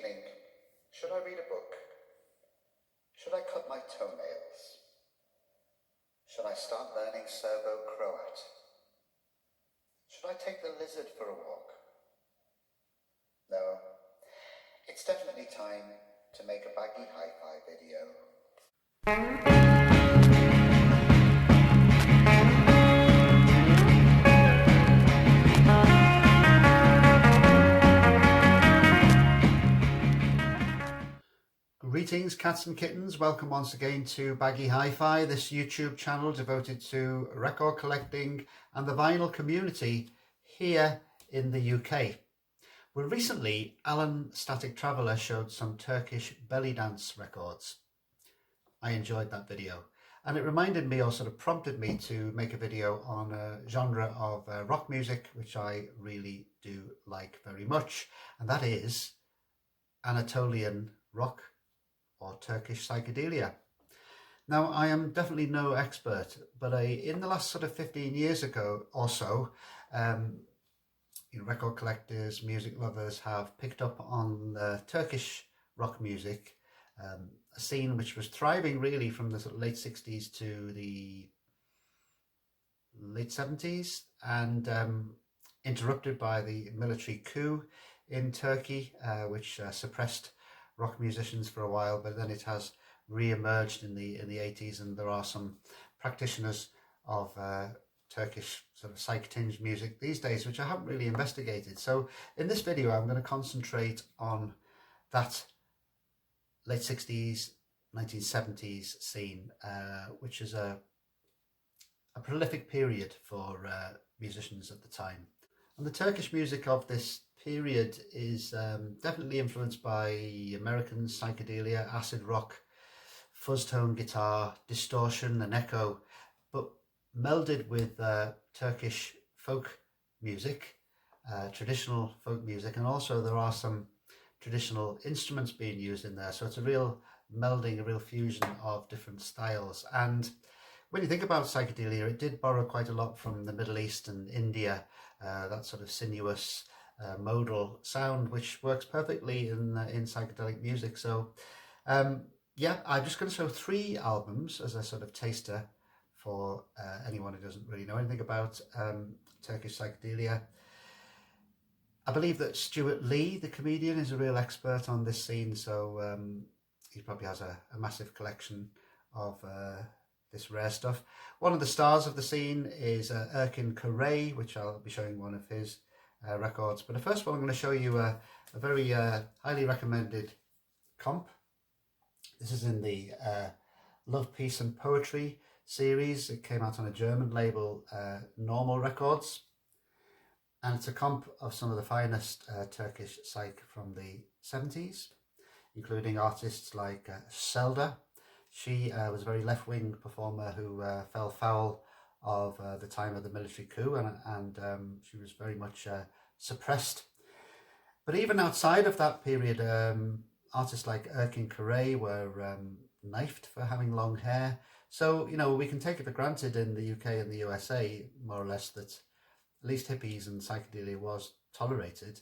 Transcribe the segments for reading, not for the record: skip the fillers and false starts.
evening, should I read a book? Should I cut my toenails? Should I start learning Serbo-Croat? Should I take the lizard for a walk? No, it's definitely time to make a Baggy hi-fi video. Greetings cats and kittens, welcome once again to Baggy Hi-Fi, this YouTube channel devoted to record collecting and the vinyl community here in the UK. Well, recently Alan Static Traveller showed some Turkish belly dance records. I enjoyed that video and it reminded me, or sort of prompted me, to make a video on a genre of rock music which I really do like very much, and that is Anatolian rock or Turkish psychedelia. Now, I am definitely no expert, but in the last sort of 15 years ago or so, record collectors, music lovers have picked up on the Turkish rock music, a scene which was thriving really from the sort of late 60s to the late 70s, and interrupted by the military coup in Turkey, which suppressed rock musicians for a while, but then it has re-emerged in the 80s, and there are some practitioners of Turkish sort of psych tinged music these days which I haven't really investigated. So in this video I'm going to concentrate on that late 60s 1970s scene, which is a prolific period for musicians at the time. And the Turkish music of this period is definitely influenced by American psychedelia, acid rock, fuzz tone guitar, distortion and echo, but melded with Turkish folk music, traditional folk music, and also there are some traditional instruments being used in there. So it's a real melding, a real fusion of different styles. And when you think about psychedelia, it did borrow quite a lot from the Middle East and India, that sort of sinuous modal sound, which works perfectly in psychedelic music. So yeah, I'm just going to show 3 albums as a sort of taster for anyone who doesn't really know anything about Turkish psychedelia. I believe that Stuart Lee, the comedian, is a real expert on this scene, so he probably has a massive collection of this rare stuff. One of the stars of the scene is Erkin Koray, which I'll be showing one of his records. But the first one I'm going to show you a very highly recommended comp. This is in the Love, Peace and Poetry series. It came out on a German label, Normal Records. And it's a comp of some of the finest Turkish psych from the 70s, including artists like Selda. She was a very left-wing performer who fell foul of the time of the military coup, and she was very much suppressed. But even outside of that period, artists like Erkin Koray were knifed for having long hair. So, we can take it for granted in the UK and the USA, more or less, that at least hippies and psychedelia was tolerated.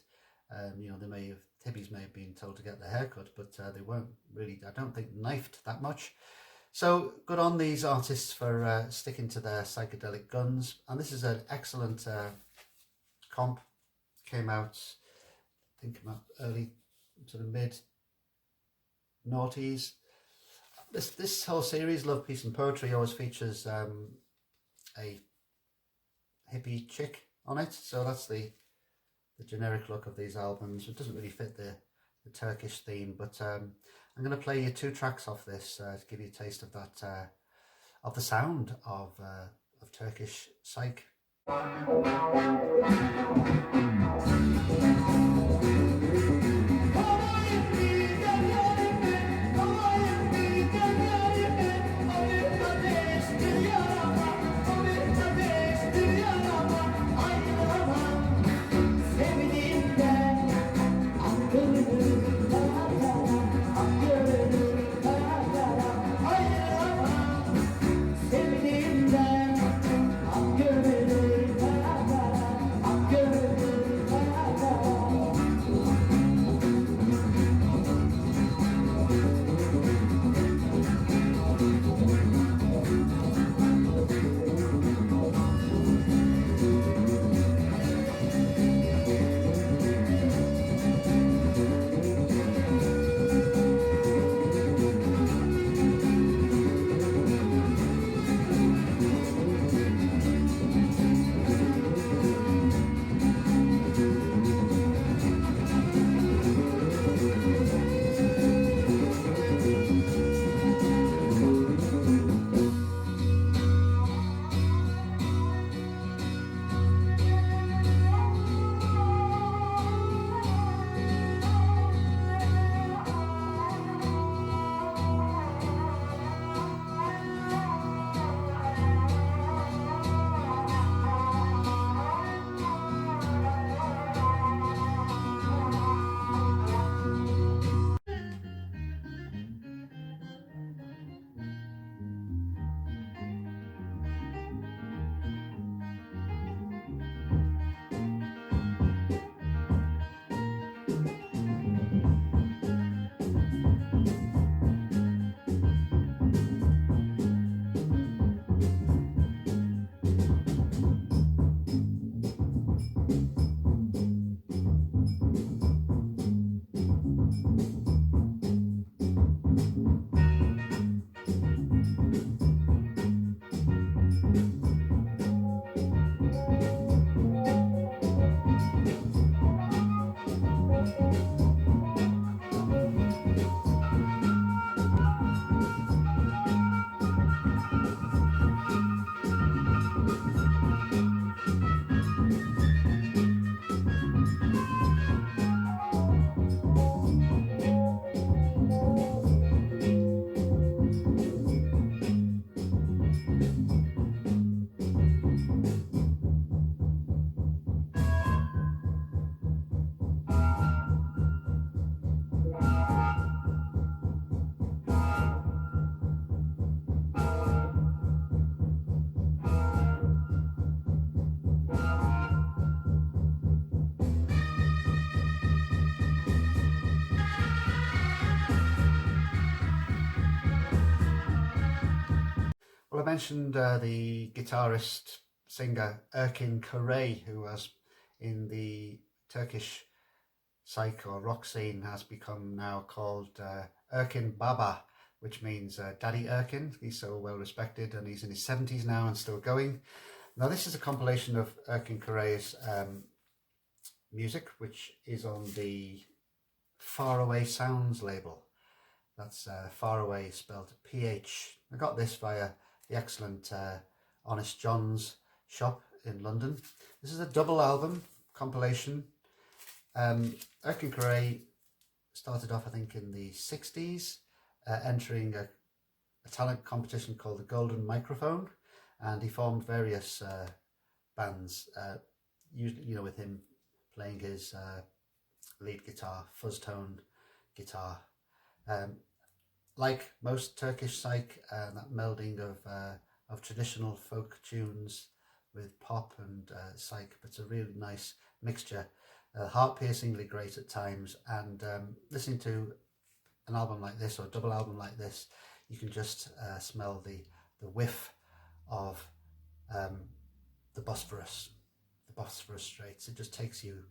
Hippies may have been told to get their hair cut, but they weren't really, I don't think, knifed that much. So good on these artists for sticking to their psychedelic guns. And this is an excellent comp. Came out, I think, early, sort of mid-noughties. This whole series, Love, Peace and Poetry, always features a hippie chick on it. So that's the generic look of these albums. It doesn't really fit the Turkish theme, but I'm going to play you 2 tracks off this to give you a taste of that, of the sound of Turkish psych. Well, I mentioned the guitarist, singer Erkin Koray, who was in the Turkish psych or rock scene, has become now called Erkin Baba, which means Daddy Erkin. He's so well respected, and he's in his 70s now and still going. Now, this is a compilation of Erkin Koray's music, which is on the Faraway Sounds label. That's Faraway spelled PH. I got this via the excellent Honest John's shop in London. This is a double album compilation. Erkin Koray started off, I think, in the 60s, entering a talent competition called the Golden Microphone, and he formed various bands, usually, with him playing his lead guitar, fuzz tone guitar. Like most Turkish psych, that melding of traditional folk tunes with pop and psych, but it's a really nice mixture. Heart-piercingly great at times, and listening to an album like this, or a double album like this, you can just smell the whiff of the Bosphorus Straits. It just takes you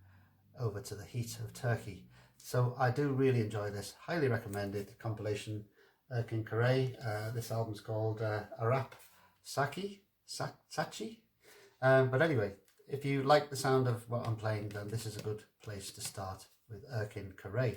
over to the heat of Turkey. So I do really enjoy this. Highly recommended compilation, Erkin Koray. This album's called Arap Sachi. But anyway, if you like the sound of what I'm playing, then this is a good place to start with Erkin Koray.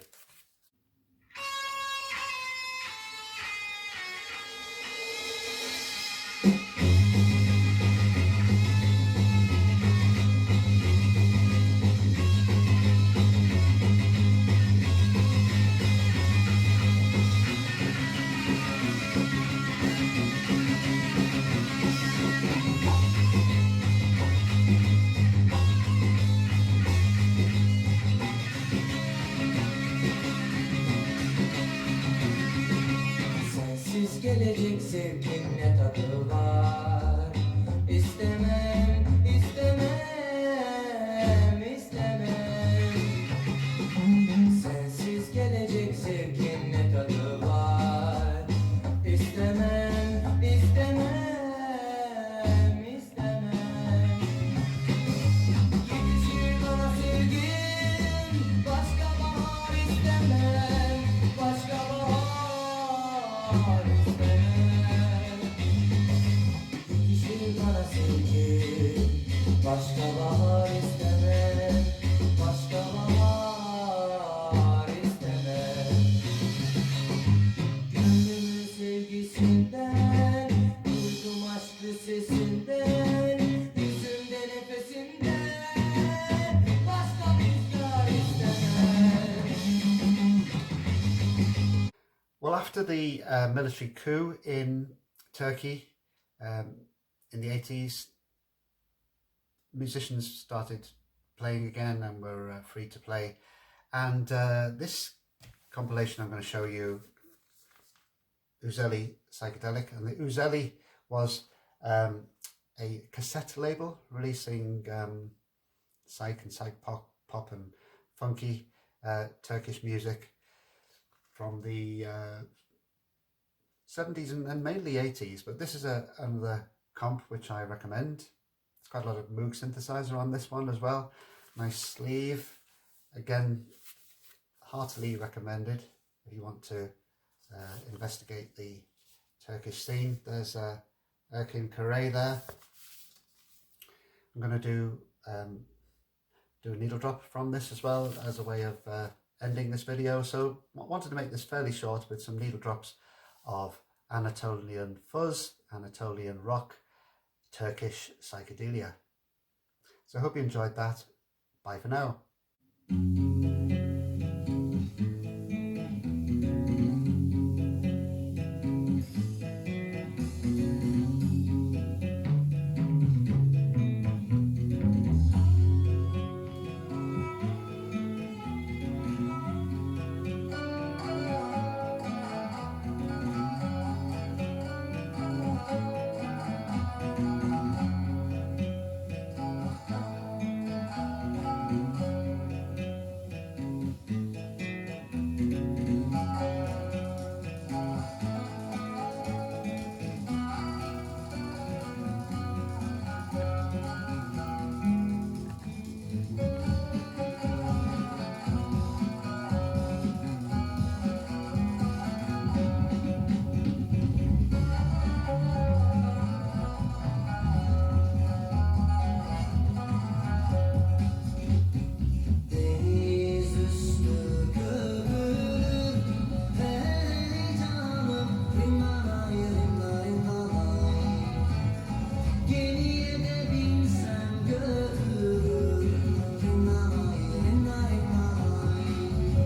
Gelecek sevgin ne tadı var. İstemem, istemem, istemem. Sensiz gelecek sevgin ne tadı var. İstemem, istemem, istemem. Yetişir bana sevgin, başka bahar istemem, başka bahar. Başka bahar istemem, başka bahar istemem. Gönlümün sevgisinden, duydum aşkı sesinden, yüzümde nefesinden, başka rüzgar istemem. Well, after the military coup in Turkey in the 80s, musicians started playing again and were free to play. And this compilation I'm going to show you, Uzelli Psychedelic. And the Uzelli was a cassette label releasing psych and psych pop and funky Turkish music from the 70s and mainly 80s. But this is another comp which I recommend. Quite a lot of Moog synthesizer on this one as well. Nice sleeve. Again, heartily recommended if you want to investigate the Turkish scene. There's Erkin Koray there. I'm going to do a needle drop from this as well as a way of ending this video. So I wanted to make this fairly short with some needle drops of Anatolian fuzz, Anatolian rock, Turkish psychedelia. So I hope you enjoyed that. Bye for now.